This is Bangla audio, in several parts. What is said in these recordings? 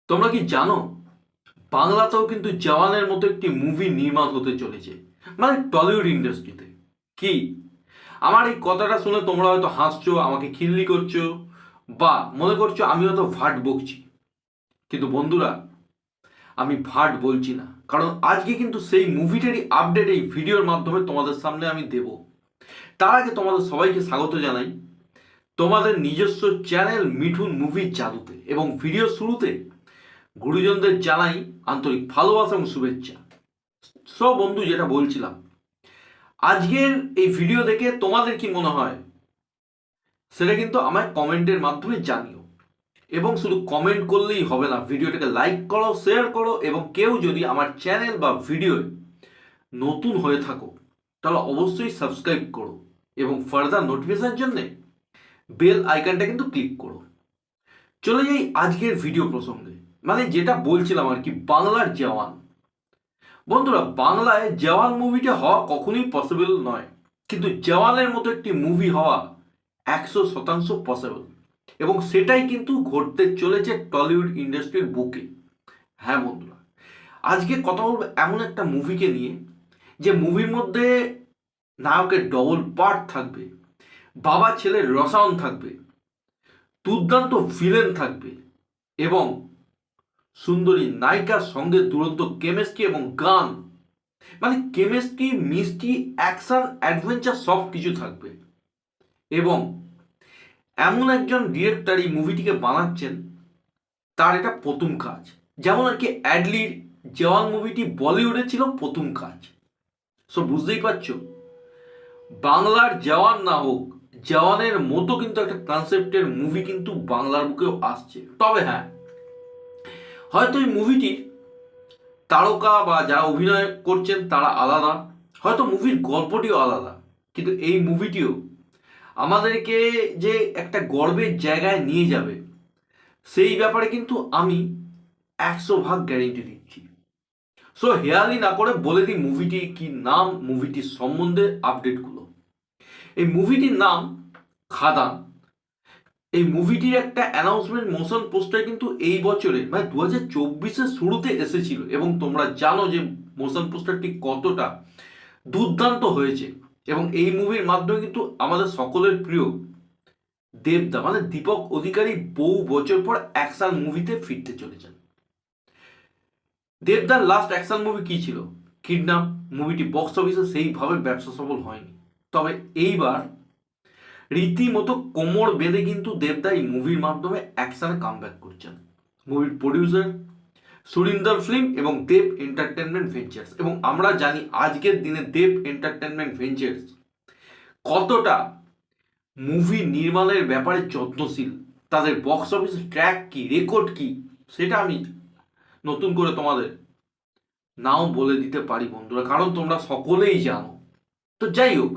তোমরা কি জানো বাংলাতেও কিন্তু জওয়ানের মতো একটি মুভি নির্মাণ হতে চলেছে, মানে টলিউড ইন্ডাস্ট্রিতে। কি আমার এই কথাটা শুনে তোমরা হয়তো হাসছো, আমাকে খিল্লি করছো, বা মনে করছো আমি হয়তো ভাট বকছি। কিন্তু বন্ধুরা, আমি ভাট বলছি না, কারণ আজকে কিন্তু সেই মুভিটারই আপডেট এই ভিডিওর মাধ্যমে তোমাদের সামনে আমি দেব। তার আগে তোমাদের সবাইকে স্বাগত জানাই তোমাদের নিজস্ব চ্যানেল মিঠুন মুভি জাদুতে, এবং ভিডিও শুরুতে গুরুজনদের জানাই আন্তরিক ভালোবাসা এবং শুভেচ্ছা। সব বন্ধু, যেটা বলছিলাম, আজকের এই ভিডিও দেখে তোমাদের কি মনে হয় সেটা কিন্তু আমায় কমেন্টের মাধ্যমে জানিও। এবং শুধু কমেন্ট করলেই হবে না, ভিডিওটাকে লাইক করো, শেয়ার করো, এবং কেউ যদি আমার চ্যানেল বা ভিডিওয় নতুন হয়ে থাকো তাহলে অবশ্যই সাবস্ক্রাইব করো, এবং ফার্দার নোটিফিকেশনের জন্য বেল আইকনটা কিন্তু ক্লিক করো। চলে যাই আজকের ভিডিও প্রসঙ্গে, মানে যেটা বলছিলাম আর কি, বাংলার জওয়ান। বন্ধুরা, বাংলায় জওয়ান মুভিটা হওয়া কখনোই পসিবল নয়, কিন্তু জওয়ানের মতো একটি মুভি হওয়া 100% পসিবল, এবং সেটাই কিন্তু ঘটতে চলেছে টলিউড ইন্ডাস্ট্রির বুকে। হ্যাঁ বন্ধুরা, আজকে কথা বলবো এমন একটা মুভিকে নিয়ে, যে মুভির মধ্যে নায়কের ডবল পার্ট থাকবে, বাবা ছেলের রসায়ন থাকবে, দুর্দান্ত ভিলেন থাকবে, এবং সুন্দরী নায়িকার সঙ্গে দুরন্ত কেমিস্ট্রি এবং গান, মানে কেমিস্ট্রি, মিষ্টি, অ্যাকশন, অ্যাডভেঞ্চার সব কিছু থাকবে। এবং এমন একজন ডিরেক্টর এই মুভিটিকে বানাচ্ছেন, তার এটা প্রথম কাজ। যেমন আর কি অ্যাডলির জওয়ান মুভিটি বলিউডে ছিল প্রথম কাজ। সো বুঝতেই পারছো, বাংলার জওয়ান না হোক, জওয়ানের মতো কিন্তু একটা কনসেপ্টের মুভি কিন্তু বাংলার বুকেও আসছে। তবে হ্যাঁ, হয়তো এই মুভিটির তারকা বা যারা অভিনয় করছেন তারা আলাদা, হয়তো মুভির গল্পটিও আলাদা, কিন্তু এই মুভিটিও আমাদেরকে যে একটা গর্বের জায়গায় নিয়ে যাবে, সেই ব্যাপারে কিন্তু আমি 100% গ্যারেন্টি দিচ্ছি। সো হেয়ালি না করে বলে দিই মুভিটির কি নাম, মুভিটির সম্বন্ধে আপডেটগুলো। এই মুভিটির নাম খাদান। এই মুভিটির একটা অ্যানাউন্সমেন্ট মোশন পোস্টার কিন্তু এই বছরে, মানে 2024-এর শুরুতে এসেছিল, এবং তোমরা জানো যে মোশন পোস্টারটি কতটা দুর্দান্ত হয়েছে। এবং এই মুভির মাধ্যমে কিন্তু আমাদের সকলের প্রিয় দেবদা, মানে দীপক অধিকারী, বহু বছর পর অ্যাকশন মুভিতে ফিরতে চলেছেন। দেবদার লাস্ট অ্যাকশন মুভি কি ছিল? কিডন্যাপ। মুভিটি বক্স অফিসে সেইভাবে ব্যবসা সফল হয়নি, তবে এইবার রীতিমতো কোমর বেঁধে কিন্তু দেবদা এই মুভির মাধ্যমে অ্যাকশনে কামব্যাক করছেন। মুভির প্রডিউসার সুরিন্দর ফিল্ম এবং দেব এন্টারটেনমেন্ট ভেঞ্চার্স। এবং আমরা জানি আজকের দিনে দেব এন্টারটেনমেন্ট ভেঞ্চার্স কতটা মুভি নির্মাণের ব্যাপারে যত্নশীল। তাদের বক্স অফিস ট্র্যাক কি, রেকর্ড কি, সেটা আমি নতুন করে তোমাদের নাও বলে দিতে পারি বন্ধুরা, কারণ তোমরা সকলেই জানো। তো যাই হোক,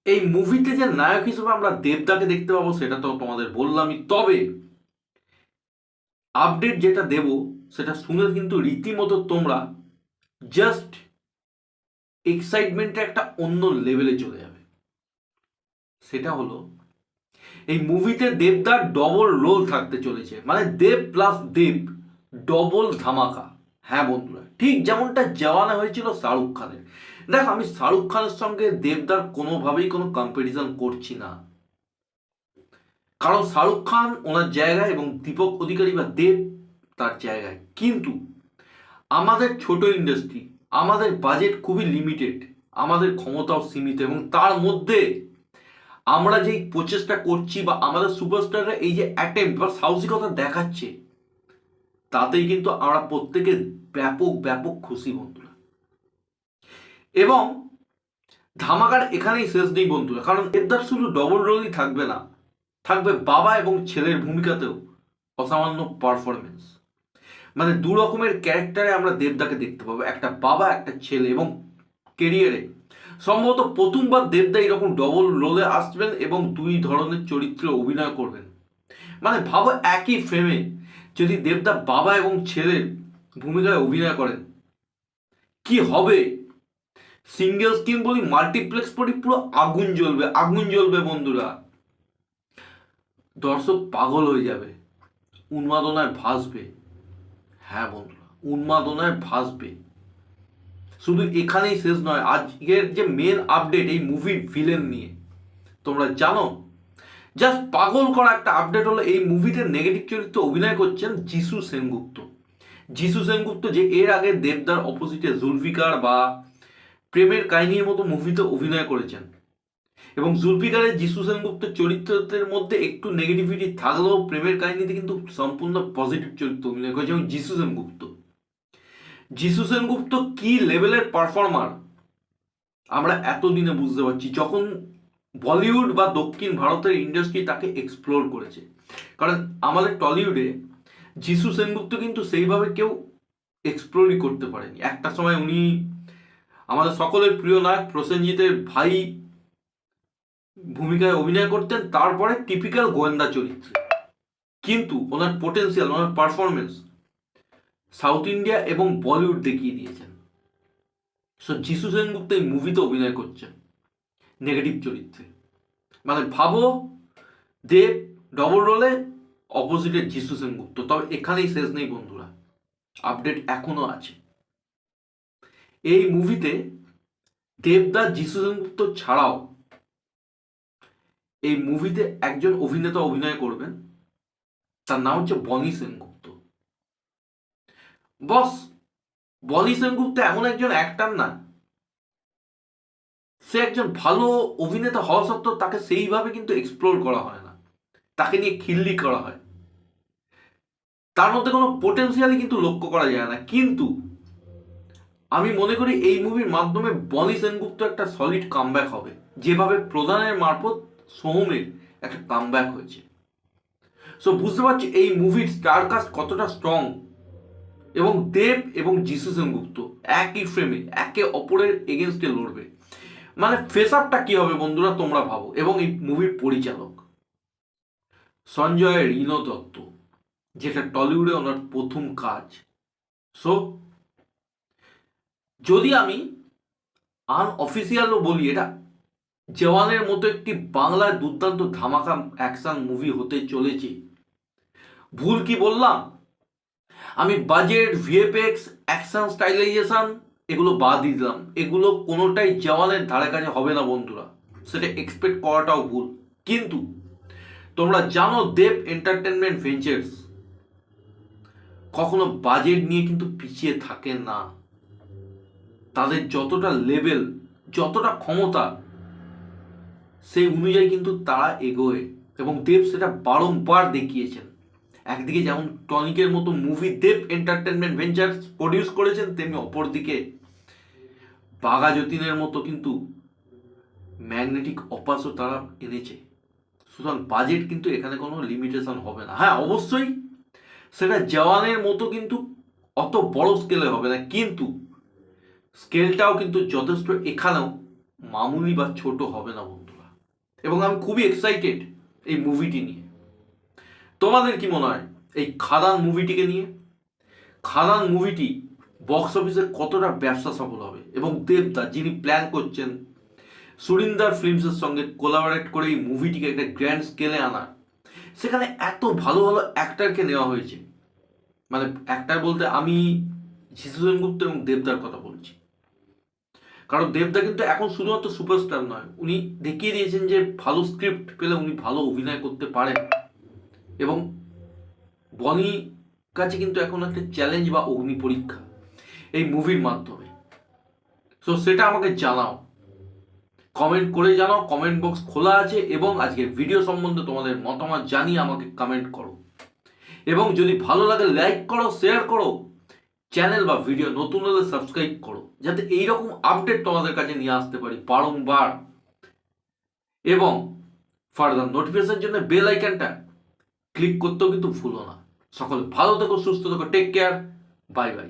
এই মুভিতে যে নায়ক হিসেবে আমরা দেবদাকে দেখতে পাবো সেটা তো তোমাদের বললামই। তবে আপডেট যেটা দেব সেটা শুনে কিন্তু রীতিমতো তোমরা জাস্ট এক্সাইটমেন্টে একটা অন্য লেভেলে চলে যাবে। সেটা হলো, এই মুভিতে দেবদার ডবল রোল থাকতে চলেছে, মানে দেব প্লাস দেব, ডবল ধামাকা। হ্যাঁ বন্ধুরা, ঠিক যেমনটা জওয়ানে হয়েছিল শাহরুখ খানের। দেখ, আমি শাহরুখ খানের সঙ্গে দেবদার কোনোভাবেই কোনো কম্পারিজন করছি না, কারণ শাহরুখ খান ওনার জায়গায় এবং দীপক অধিকারী বা দেব তার জায়গায়। কিন্তু আমাদের ছোট ইন্ডাস্ট্রি, আমাদের বাজেট খুবই লিমিটেড, আমাদের ক্ষমতাও সীমিত, এবং তার মধ্যে আমরা যেই প্রচেষ্টা করছি বা আমাদের সুপারস্টাররা এই যে অ্যাটেম্প বা সাহসিকতা দেখাচ্ছে, তাতেই কিন্তু আমরা প্রত্যেকে ব্যাপক ব্যাপক খুশি বন্ধুরা। এবং ধামাকার এখানেই শেষ নেই বন্ধুরা, কারণ দেবদার শুধু ডবল রোলই থাকবে না, থাকবে বাবা এবং ছেলের ভূমিকাতেও অসামান্য পারফরমেন্স। মানে দু রকমের ক্যারেক্টারে আমরা দেবদাকে দেখতে পাবো, একটা বাবা, একটা ছেলে। এবং কেরিয়ারে সম্ভবত প্রথমবার দেবদা এরকম ডবল রোলে আসবেন এবং দুই ধরনের চরিত্রে অভিনয় করবেন। মানে ভাবো, একই ফ্রেমে যদি দেবদা বাবা এবং ছেলের ভূমিকায় অভিনয় করেন, কি হবে! সিঙ্গেল স্ক্রিন বলি, মাল্টিপ্লেক্স বলি, পুরো আগুন জ্বলবে, আগুন জ্বলবে বন্ধুরা। দর্শক পাগল হয়ে যাবে। উন্মাদনায় ভাসবে। হ্যাঁ বন্ধুরা, উন্মাদনায় ভাসবে। শুধু এখানেই শেষ নয়, আজকের যে মেন আপডেট এই মুভির ভিলেন নিয়ে, তোমরা জানো জাস্ট পাগল করা একটা আপডেট হলো এই মুভিতে নেগেটিভ চরিত্রে অভিনয় করছেন যিশু সেনগুপ্ত। যিশু সেনগুপ্ত যে এর আগে দেবদার অপোজিটে জুলফিকার বা প্রেমের কাহিনীর মতো মুভিতে অভিনয় করেছেন, এবং জুলফিকারের যিশু সেনগুপ্ত চরিত্রের মধ্যে একটু নেগেটিভিটি থাকলেও প্রেমের কাহিনীতে কিন্তু সম্পূর্ণ পজিটিভ চরিত্র অভিনয় করেছে। এবং যিশু সেনগুপ্ত কি লেভেলের পারফর্মার আমরা এতদিনে বুঝতে পারছি, যখন বলিউড বা দক্ষিণ ভারতের ইন্ডাস্ট্রি তাকে এক্সপ্লোর করেছে। কারণ আমাদের টলিউডে যিশু সেনগুপ্ত কিন্তু সেইভাবে কেউ এক্সপ্লোরই করতে পারেনি। একটা সময় উনি আমাদের সকলের প্রিয় নায়ক প্রসেনজিতের ভাই ভূমিকায় অভিনয় করতেন, তারপরে টিপিক্যাল গোয়েন্দা চরিত্রে। কিন্তু ওনার পোটেন্সিয়াল, ওনার পারফরমেন্স সাউথ ইন্ডিয়া এবং বলিউড দেখিয়ে দিয়েছেন। সো যিশু সেনগুপ্ত এই মুভিতে অভিনয় করছেন নেগেটিভ চরিত্রে। মানে ভাবো দেব ডবল রোলে, অপোজিটে যিশু সেনগুপ্ত। তবে এখানেই শেষ নেই বন্ধুরা, আপডেট এখনো আছে। এই মুভিতে দেবদা যিশু সেনগুপ্ত ছাড়াও এই মুভিতে একজন অভিনেতা অভিনয় করবেন, তার নাম হচ্ছে বনি সেনগুপ্ত। বস, বনি সেনগুপ্ত এমন একজন অ্যাক্টর না, সে একজন ভালো অভিনেতা হওয়া সত্ত্বেও তাকে সেইভাবে কিন্তু এক্সপ্লোর করা হয় না, তাকে নিয়ে খিল্লি করা হয়, তার মধ্যে কোনো পোটেন্সিয়ালই কিন্তু লক্ষ্য করা যায় না। কিন্তু আমি মনে করি এই মুভির মাধ্যমে বনি সেনগুপ্ত একটা সলিড কামব্যাক হবে, যেভাবে প্রধানের মারফত সোহমের একটা কামব্যাক হয়েছে। সো বুঝতে পারছি এই মুভির স্টারকাস্ট কতটা স্ট্রং, এবং দেব এবং যিশু সেনগুপ্ত একই ফ্রেমে একে অপরের এগেনস্টে লড়বে। মানে ফেস আপটা কি হবে বন্ধুরা তোমরা ভাবো। এবং এই মুভির পরিচালক সঞ্জয় রিনো দত্ত, যেটা টলিউডে ওনার প্রথম কাজ। সো যদি আমি আনঅফিসিয়ালও বলি, এটা জওয়ানের মতো একটি বাংলার দুর্দান্ত ধামাকা অ্যাকশন মুভি হতে চলেছে। ভুল কি বললাম? আমি বাজেট, ভিএফএক্স, অ্যাকশন স্টাইলাইজেশন এগুলো বাদ দিয়ে দিলাম। এগুলো কোনোটাই জওয়ানের ধারে কাছে হবে না বন্ধুরা, সেটা এক্সপেক্ট করাটাও ভুল। কিন্তু তোমরা জানো দেব এন্টারটেনমেন্ট ভেঞ্চার্স কখনো বাজেট নিয়ে কিন্তু পিছিয়ে থাকে না। তাদের যতটা লেভেল, যতটা ক্ষমতা, সেই অনুযায়ী কিন্তু তারা এগোয়, এবং দেব সেটা বারংবার দেখিয়েছেন। একদিকে যেমন টনিকের মতো মুভি দেব এন্টারটেনমেন্ট ভেঞ্চার্স প্রডিউস করেছেন, তেমনি অপরদিকে বাঘা যতীনের মতো কিন্তু ম্যাগনেটিক অপাসও তারা এনেছে। সুতরাং বাজেট কিন্তু এখানে কোনো লিমিটেশন হবে না। হ্যাঁ অবশ্যই সেটা জওয়ানের মতো কিন্তু অত বড় স্কেলে হবে না, কিন্তু স্কেলটাও কিন্তু যথেষ্ট এখানেও মামুলি বা ছোট হবে না বন্ধুরা। এবং আমি খুবই এক্সাইটেড এই মুভিটি নিয়ে। তোমাদের কি মনে হয় এই খাদান মুভিটিকে নিয়ে? খাদান মুভিটি বক্স অফিসে কতটা ব্যবসা সফল হবে? এবং দেবদা যিনি প্ল্যান করছেন সুরিন্দার ফিল্মসের সঙ্গে কোলাবোরেট করে এই মুভিটিকে একটা গ্র্যান্ড স্কেলে আনার, সেখানে এত ভালো ভালো অ্যাক্টারকে নেওয়া হয়েছে। মানে অ্যাক্টার বলতে আমি যিশু সেনগুপ্ত এবং দেবদার কথা বলছি। কারণ দেবদা কিন্তু এখন শুধুমাত্র সুপারস্টার নয়, উনি দেখিয়ে দিয়েছেন যে ভালো স্ক্রিপ্ট পেলে উনি ভালো অভিনয় করতে পারেন। এবং বনি কাছে কিন্তু এখন একটা চ্যালেঞ্জ বা অগ্নি পরীক্ষা এই মুভির মাধ্যমে। সো সেটা আমাকে জানাও, কমেন্ট করে জানাও, কমেন্ট বক্স খোলা আছে। এবং আজকের ভিডিও সম্বন্ধে তোমাদের মতামত জানিয়ে আমাকে কমেন্ট করো, এবং যদি ভালো লাগে লাইক করো, শেয়ার করো, চ্যানেল বা ভিডিও নতুন হলে সাবস্ক্রাইব করো, যাতে এইরকম আপডেট তোমাদের কাছে নিয়ে আসতে পারি বারংবার। এবং ফার্দার নোটিফিকেশনের জন্য বেল আইকনটা ক্লিক করতেও কিন্তু ভুলো না। সকলে ভালো থেকো, সুস্থ থেকো, টেক কেয়ার, বাই বাই।